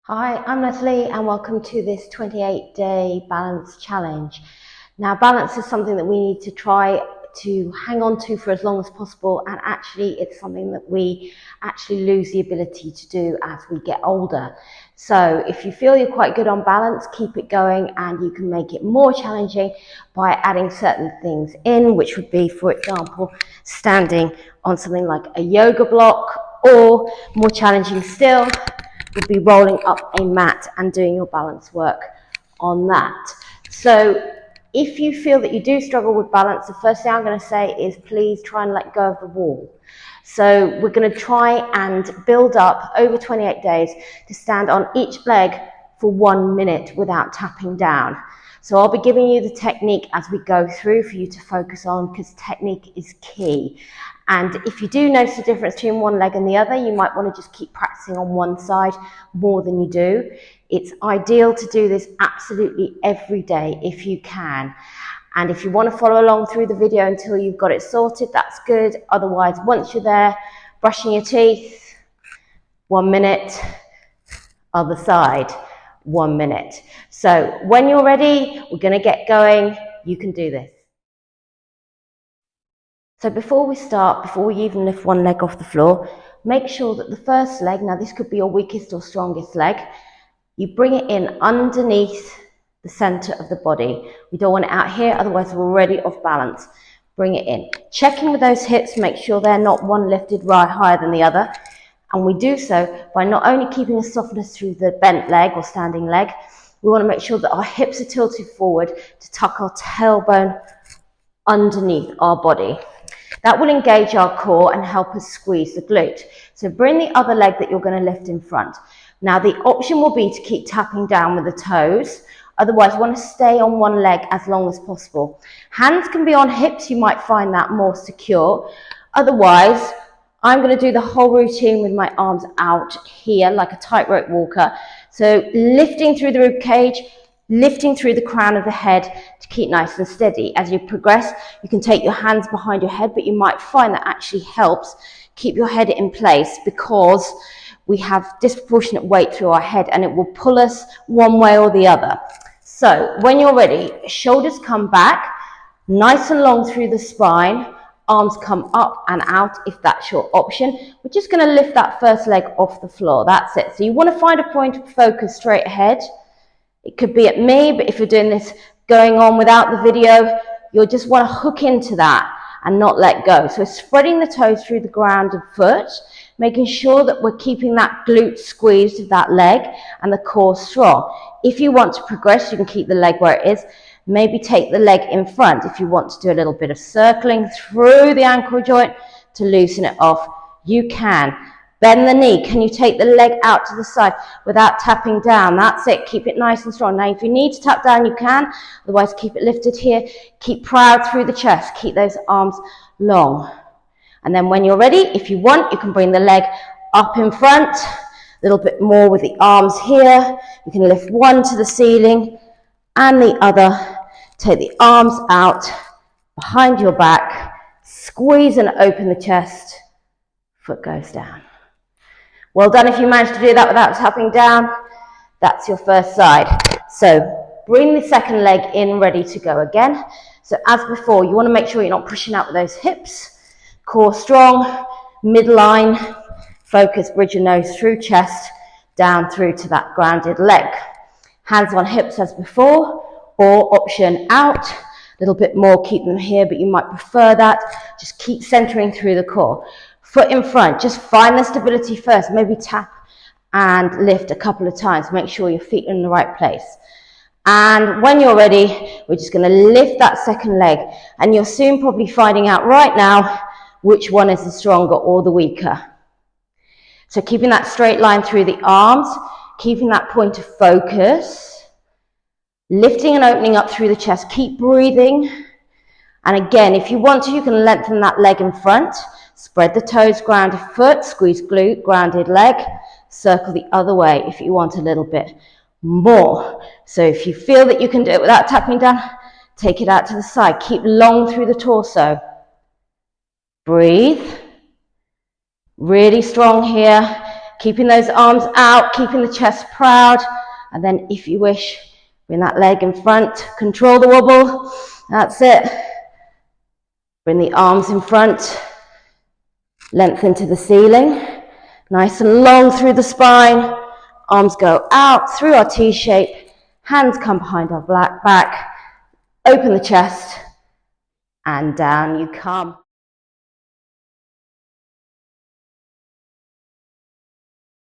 Hi, I'm Leslie and welcome to this 28-day balance challenge. Now, balance is something that we need to try to hang on to for as long as possible, and actually it's something that we actually lose the ability to do as we get older. So if you feel you're quite good on balance, keep it going, and you can make it more challenging by adding certain things in, which would be, for example, standing on something like a yoga block, or more challenging still, would be rolling up a mat and doing your balance work on that. So if you feel that you do struggle with balance, the first thing I'm going to say is please try and let go of the wall. So we're going to try and build up over 28 days to stand on each leg for 1 minute without tapping down. So I'll be giving you the technique as we go through for you to focus on, because technique is key. And if you do notice the difference between one leg and the other, you might want to just keep practicing on one side more than you do. It's ideal to do this absolutely every day if you can. And if you want to follow along through the video until you've got it sorted, that's good. Otherwise, once you're there, brushing your teeth, 1 minute, other side, 1 minute. So when you're ready, we're going to get going. You can do this. So before we start, before we even lift one leg off the floor, make sure that the first leg, now this could be your weakest or strongest leg, you bring it in underneath the center of the body. We don't want it out here, otherwise we're already off balance. Bring it in. Checking with those hips, make sure they're not one lifted right higher than the other. And we do so by not only keeping a softness through the bent leg or standing leg, we want to make sure that our hips are tilted forward to tuck our tailbone underneath our body. That will engage our core and help us squeeze the glute. So bring the other leg that you're going to lift in front. Now the option will be to keep tapping down with the toes. Otherwise, you want to stay on one leg as long as possible. Hands can be on hips. You might find that more secure. Otherwise, I'm going to do the whole routine with my arms out here like a tightrope walker. So lifting through the rib cage, lifting through the crown of the head to keep nice and steady. As you progress, you can take your hands behind your head, but you might find that actually helps keep your head in place, because we have disproportionate weight through our head and it will pull us one way or the other. So when you're ready, shoulders come back, nice and long through the spine, arms come up and out if that's your option. We're just going to lift that first leg off the floor. That's it. So you want to find a point of focus straight ahead. It could be at me, but if you're doing this going on without the video, you'll just want to hook into that and not let go. So spreading the toes through the grounded foot, making sure that we're keeping that glute squeezed of that leg and the core strong. If you want to progress, you can keep the leg where it is. Maybe take the leg in front if you want to do a little bit of circling through the ankle joint to loosen it off. You can. Bend the knee. Can you take the leg out to the side without tapping down? That's it. Keep it nice and strong. Now, if you need to tap down, you can. Otherwise, keep it lifted here. Keep proud through the chest. Keep those arms long. And then when you're ready, if you want, you can bring the leg up in front. A little bit more with the arms here. You can lift one to the ceiling and the other. Take the arms out behind your back. Squeeze and open the chest. Foot goes down. Well done if you managed to do that without tapping down. That's your first side. So bring the second leg in, ready to go again. So as before, you want to make sure you're not pushing out with those hips. Core strong, midline, focus, bridge your nose through chest, down through to that grounded leg. Hands on hips as before, or option out. A little bit more, keep them here, but you might prefer that. Just keep centering through the core. Foot in front, just find the stability first. Maybe tap and lift a couple of times. Make sure your feet are in the right place. And when you're ready, we're just going to lift that second leg. And you're soon probably finding out right now which one is the stronger or the weaker. So keeping that straight line through the arms, keeping that point of focus, lifting and opening up through the chest. Keep breathing. And again, if you want to, you can lengthen that leg in front. Spread the toes, grounded foot, squeeze glute, grounded leg. Circle the other way if you want a little bit more. So if you feel that you can do it without tapping down, take it out to the side. Keep long through the torso. Breathe. Really strong here. Keeping those arms out, keeping the chest proud, and then if you wish, bring that leg in front, control the wobble, that's it. Bring the arms in front, lengthen to the ceiling, nice and long through the spine, arms go out through our T shape, hands come behind our back, open the chest, and down you come.